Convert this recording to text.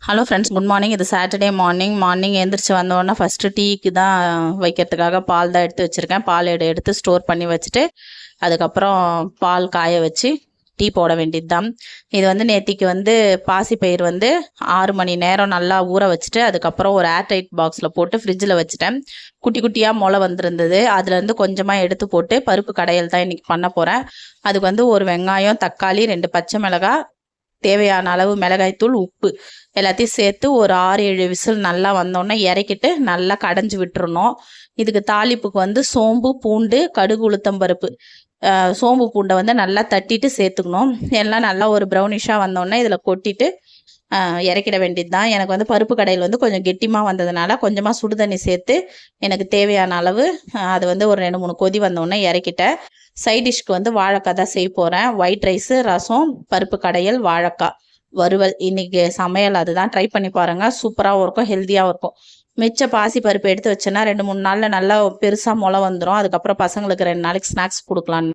Hello friends, good morning. இது Saturday morning எழுந்திரிச்சு வந்தோடனே ஃபஸ்ட்டு டீக்கு தான் வைக்கிறதுக்காக பால் தான் எடுத்து வச்சுருக்கேன். பால் எடுத்து ஸ்டோர் பண்ணி வச்சுட்டு அதுக்கப்புறம் பால் காய வச்சு டீ போட வேண்டியது தான். இது வந்து நேத்திக்கு வந்து பாசிப்பயிர் வந்து 6 மணி நேரம் நல்லா ஊற வச்சுட்டு அதுக்கப்புறம் ஒரு ஏர்டைட் பாக்ஸில் போட்டு ஃப்ரிட்ஜில் வச்சுட்டேன். குட்டி குட்டியாக முளை வந்திருந்தது. அதுலேருந்து கொஞ்சமாக எடுத்து போட்டு பருப்பு கடையல் தான் இன்றைக்கி பண்ண போகிறேன். அதுக்கு வந்து ஒரு வெங்காயம், தக்காளி, 2 பச்சை மிளகாய், தேவையான அளவு மிளகாய்த்தூள், உப்பு எல்லாத்தையும் சேர்த்து ஒரு 6-7 விசில் நல்லா வந்தோடனே இறக்கிட்டு நல்லா கடைஞ்சி விட்டுறணும். இதுக்கு தாளிப்புக்கு வந்து சோம்பு, பூண்டு, கடுகு, உளுத்தம்பருப்பு, சோம்பு பூண்டை வந்து நல்லா தட்டிட்டு சேர்த்துக்கணும். எல்லாம் நல்லா ஒரு ப்ரௌனிஷாக வந்தோடனே இதில் கொட்டிட்டு இறக்கிட வேண்டியது தான். எனக்கு வந்து பருப்பு கடையில் வந்து கொஞ்சம் கெட்டிமாக வந்ததுனால கொஞ்சமாக சுடு தண்ணி சேர்த்து எனக்கு தேவையான அளவு அது வந்து ஒரு 2-3 கொதி வந்தோடனே இறக்கிட்டேன். சைட் டிஷ்க்கு வந்து வாழைக்காய் தான் செய்ய போகிறேன். ஒயிட் ரைஸு, ரசம், பருப்பு கடையல், வாழைக்காய் வறுவல். இன்றைக்கி சமையல் அதுதான். ட்ரை பண்ணி பாருங்கள். சூப்பராகவும் இருக்கும், ஹெல்த்தியாகவும் இருக்கும். மிச்ச பாசி பருப்பு எடுத்து வச்சேன்னா 2-3 நாளில் நல்லா பெருசாக முளை வந்துடும். அதுக்கப்புறம் பசங்களுக்கு 2 நாளைக்கு ஸ்நாக்ஸ் கொடுக்கலான்னு